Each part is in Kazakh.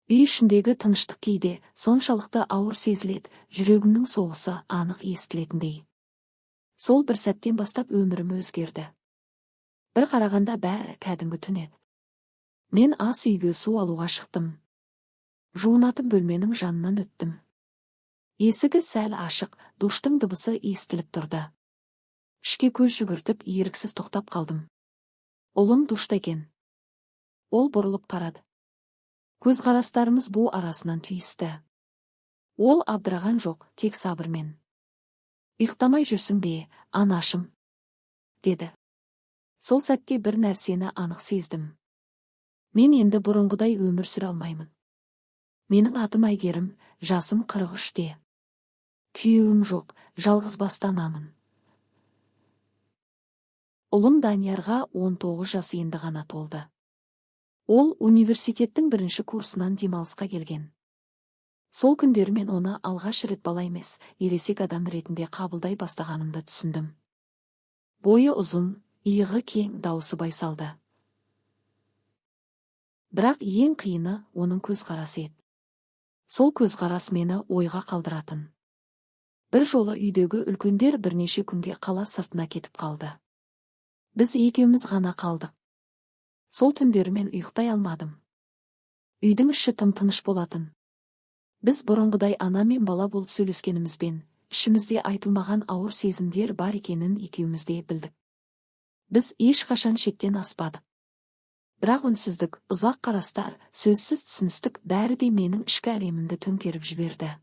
Үй ішіндегі тыныштық кейде соншалықты ауыр сезіледі, жүрегімнің соғысы анық естілетіндей. Сол бір сәттен бастап өмірім өзгерді. Бір қарағанда бәрі кәдімгі түн еді. Мен ас үйге су алуға шықтым. Жуынатын бөлменің жанынан өттім. Есігі сәл ашық, душтың дыбысы естіліп тұрды. Ішке көз жүгіртіп, еріксіз тоқтап қалдым. Ұлым душта екен. Ол бұрылып қарады. Көзқарастарымыз бу арасынан түйісті. Ол абдыраған жоқ, тек сабырмен. Ұйықтамай жүрсің бе, анашым, деді. Сол сәтте бір нәрсені анық сездім. Мен енді бұрынғыдай өмір сүре алмаймын. Менің атым Әйгерім, жасым 43-те. Күйеуім жоқ, жалғыз бастанамын. Ұлым Даниярға 19 жас енді ғана толды. Ол университеттің бірінші курсынан демалысқа келген. Сол күндері мен оны алғаш рет бала емес, ересек адам ретінде қабылдай бастағанымды түсіндім. Бойы ұзын, иығы кең, дауысы байсалды. Бірақ ең қиыны оның көзқарасы еді. Сол көзқарас мені ойға қалдыратын. Бір жолы үйдегі үлкендер бірнеше күнге қала сыртына кетіп қалды. Біз екеуміз ғана қалдық. Сол түндері мен ұйықтай алмадым. Үйдің іші тым-тыныш болатын. Біз бұрынғыдай ана мен бала болып сөйлескенімізбен, ішімізде айтылмаған ауыр сезімдер бар екенін екеумізде білдік. Біз ешқашан шектен аспадық. Бірақ үнсіздік, ұзақ қарастар, сөзсіз түсіністік бәрі де менің ішкі әлемімді төңкеріп жіберді.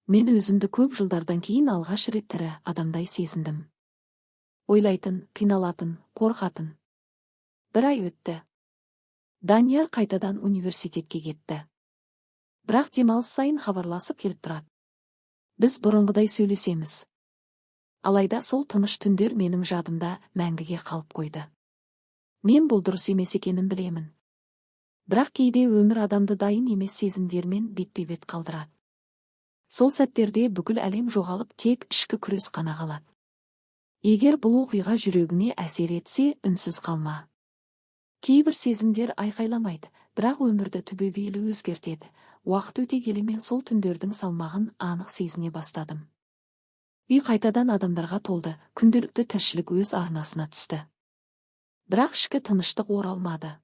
Мен өзімді көп жылдардан кейін алғаш рет тірі адамдай сезіндім. Ойлайтын, қиналатын, қорқатын. Бір ай өтті. Данияр қайтадан университетке кетті. Бірақ демалыс сайын хабарласып келіп тұрады. Біз бұрынғыдай сөйлесеміз. Алайда сол тыныш түндер менің жадымда мәңгіге қалып қойды. Мен бұл дұрыс емес екенін білемін. Бірақ кейде өмір адамды дайын емес сезімдермен бетпе-бет қалдырады. Сол сәттерде бүкіл әлем жоғалып, тек ішкі күрес қана қалады. Егер бұл оқиға жүрегіне әсер етсе, үнсіз қалма. Кейбір сезімдер айқайламайды, бірақ өмірді түбегейлі өзгертеді. Уақыт өте келе мен сол түндердің салмағын анық сезіне бастадым. Үй қайтадан адамдарға толды, күнделікті тіршілік өз арнасына түсті. Бірақ ішкі тыныштық оралмады.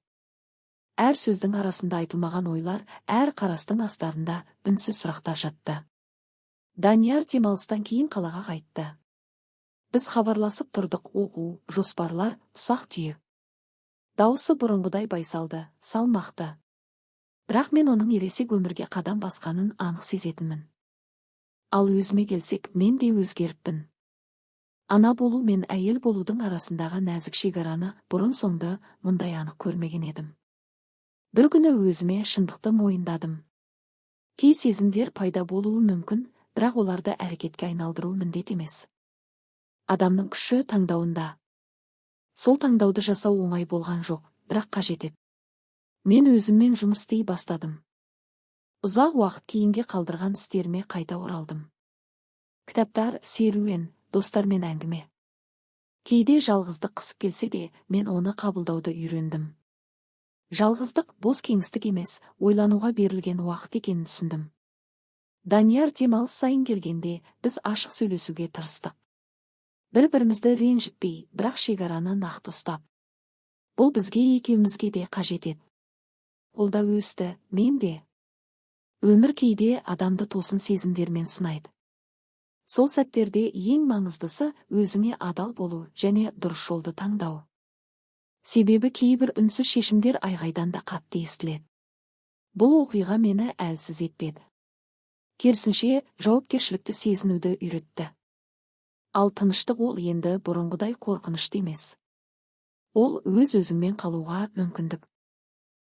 Әр сөздің арасында айтылмаған ойлар, әр қарастың астарында үнсіз сұрақтар жатты. Данияр демалыстан кейін қалаға қайтты. Біз хабарласып тұрдық, оқу, жоспарлар, ұсақ-түйек. Дауысы бұрынғыдай байсалды, салмақты. Бірақ мен оның ересек өмірге қадам басқанын анық сезетінмін. Ал өзіме келсек, мен де өзгеріппін. Ана болу мен әйел болудың арасындағы нәзік шекараны бұрын-соңды мұндай анық көрмеген едім. Бір күні өзіме шындықты мойындадым. Кей сезімдер пайда болуы мүмкін, бірақ оларды әрекетке айналдыру міндет емес. Адамның күші таңдауында. Сол таңдауды жасау оңай болған жоқ, бірақ қажет еді. Мен өзіммен жұмыс істей бастадым. Ұзақ уақыт кейінге қалдырған істеріме қайта оралдым. Кітаптар, серуен, достармен әңгіме. Кейде жалғыздық қысып келсе де, мен оны қабылдауды үйрендім. Жалғыздық бос кеңістік емес, ойлануға берілген уақыт екенін түсіндім. Данияр демалыс сайын келгенде, біз ашық сөйлесуге тырыстық. Бір-бірімізді ренжітпей, бірақ шекараны нақты ұстап. Бұл бізге екеумізге де қажет еді. Ол да өсті, мен де. Өмір кейде адамды тосын сезімдермен сынайды. Сол сәттерде ең маңыздысы өзіңе адал болу және дұрыс жолды таңдау. Себебі кейбір үнсіз шешімдер айғайдан да қатты естіледі. Бұл оқиға мені әлсіз етпеді. Керісінше, жауапкершілікті сезінуді үйретті. Ал тыныштық ол енді бұрынғыдай қорқынышты емес. Ол өз-өзіңмен қалуға мүмкіндік.